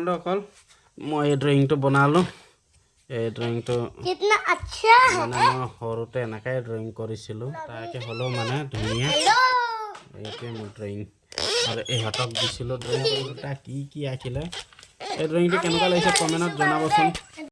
বন্ধুসকল মই এই ড্ৰয়িংটো বনালোঁ এই ড্ৰয়িংটো कितना अच्छा है মানে মই সৰুতে এনেকৈ ড্ৰয়িং কৰিছিলোঁ তাকে হ'লেও মানে ধুনীয়া এইটোৱে মোৰ ড্ৰয়িং আৰু ইহঁতক দিছিলোঁ ড্ৰয়িং কৰিবলৈ কি আঁকিলে এই ড্ৰয়িংটো কেনেকুৱা লাগিছে কমেণ্টত জনাবচোন